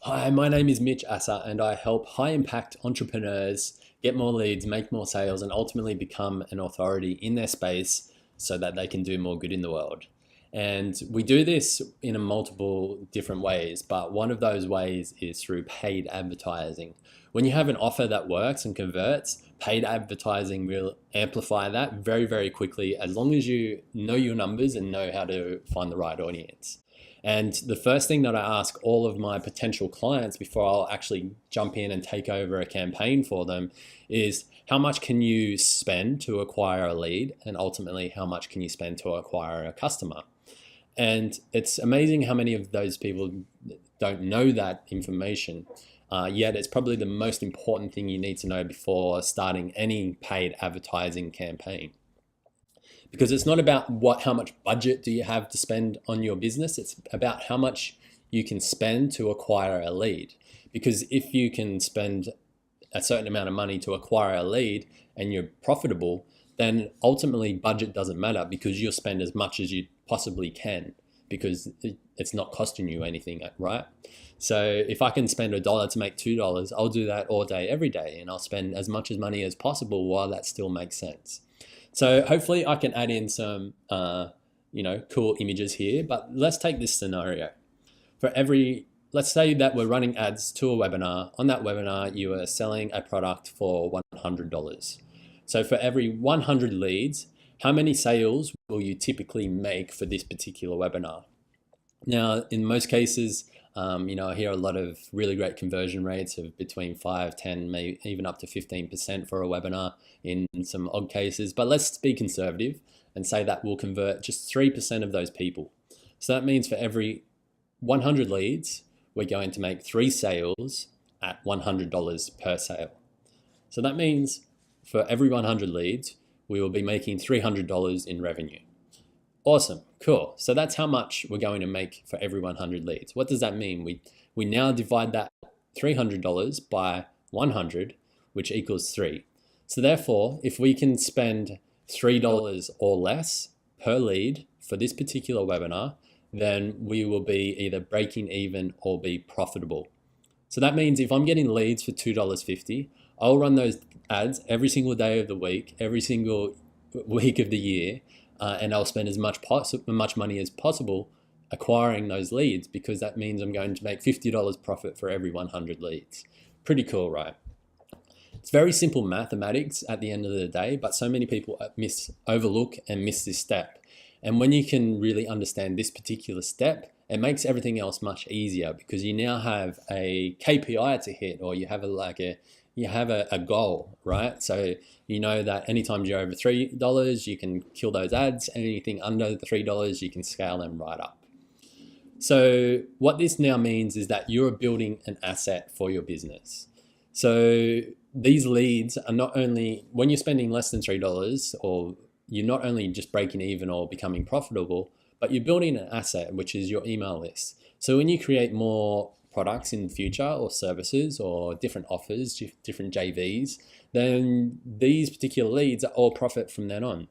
Hi, my name is Mitch Asser, and I help high impact entrepreneurs get more leads, make more sales, and ultimately become an authority in their space so that they can do more good in the world. And we do this in a multiple different ways, but one of those ways is through paid advertising. When you have an offer that works and converts, paid advertising will amplify that very, very quickly as long as you know your numbers and know how to find the right audience. And the first thing that I ask all of my potential clients before I'll actually jump in and take over a campaign for them is how much can you spend to acquire a lead, and ultimately how much can you spend to acquire a customer? And it's amazing how many of those people don't know that information. Yet it's probably the most important thing you need to know before starting any paid advertising campaign, because it's not about how much budget do you have to spend on your business. It's about how much you can spend to acquire a lead. Because if you can spend a certain amount of money to acquire a lead and you're profitable, then ultimately budget doesn't matter, because you'll spend as much as you possibly can, because it's not costing you anything, right? So if I can spend $1 to make $2, I'll do that all day, every day, and I'll spend as much money as possible while that still makes sense. So hopefully I can add in some, cool images here, but let's take this scenario. Let's say that we're running ads to a webinar. On that webinar, you are selling a product for $100. So for every 100 leads, how many sales will you typically make for this particular webinar? Now, in most cases, I hear a lot of really great conversion rates of between 5, 10, maybe even up to 15% for a webinar in some odd cases. But let's be conservative and say that we'll convert just 3% of those people. So that means for every 100 leads, we're going to make 3 sales at $100 per sale. So that means for every 100 leads, we will be making $300 in revenue. Awesome, cool. So that's how much we're going to make for every 100 leads. What does that mean? We now divide that $300 by 100, which equals 3. So therefore, if we can spend $3 or less per lead for this particular webinar, then we will be either breaking even or be profitable. So that means if I'm getting leads for $2.50, I'll run those ads every single day of the week, every single week of the year, and I'll spend as much money as possible acquiring those leads, because that means I'm going to make $50 profit for every 100 leads. Pretty cool, right? It's very simple mathematics at the end of the day, but so many people overlook and miss this step. And when you can really understand this particular step, it makes everything else much easier, because you now have a KPI to hit, or you have a goal, right? So you know that anytime you're over $3, you can kill those ads, and anything under the $3, you can scale them right up. So what this now means is that you're building an asset for your business. So these leads are not only, when you're spending less than $3, or you're not only just breaking even or becoming profitable, but you're building an asset, which is your email list. So when you create more products in the future, or services, or different offers, different JVs, then these particular leads are all profit from then on.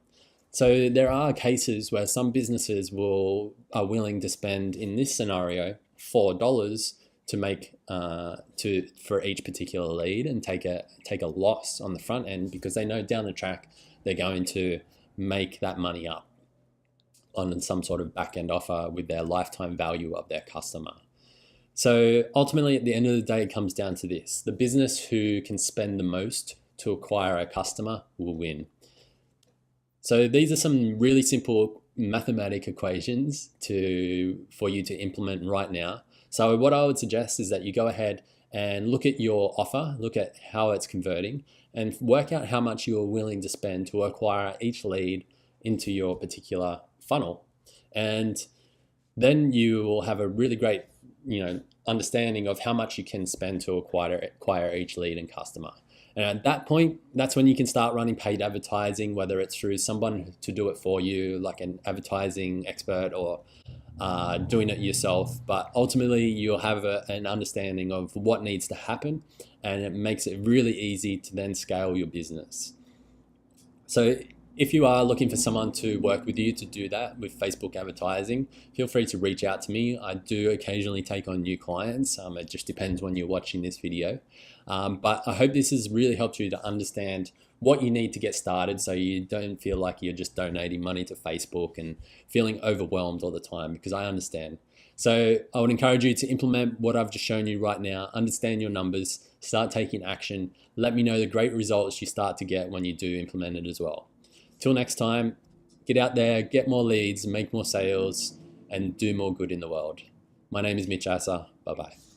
So there are cases where some businesses are willing to spend, in this scenario, $4 to make for each particular lead, and take a loss on the front end, because they know down the track they're going to make that money up on some sort of back end offer with their lifetime value of their customer. So ultimately, at the end of the day, it comes down to this: the business who can spend the most to acquire a customer will win. So these are some really simple mathematic equations for you to implement right now. So what I would suggest is that you go ahead and look at your offer, look at how it's converting, and work out how much you're willing to spend to acquire each lead into your particular funnel. And then you will have a really great understanding of how much you can spend to acquire each lead and customer. And at that point, that's when you can start running paid advertising, whether it's through someone to do it for you, like an advertising expert, or doing it yourself. But ultimately, you'll have an understanding of what needs to happen, and it makes it really easy to then scale your business. So If you are looking for someone to work with you to do that with Facebook advertising, feel free to reach out to me. I do occasionally take on new clients. It just depends when you're watching this video. But I hope this has really helped you to understand what you need to get started so you don't feel like you're just donating money to Facebook and feeling overwhelmed all the time, because I understand. So I would encourage you to implement what I've just shown you right now, understand your numbers, start taking action. Let me know the great results you start to get when you do implement it as well. Till next time, get out there, get more leads, make more sales, and do more good in the world. My name is Mitch Asser. Bye-bye.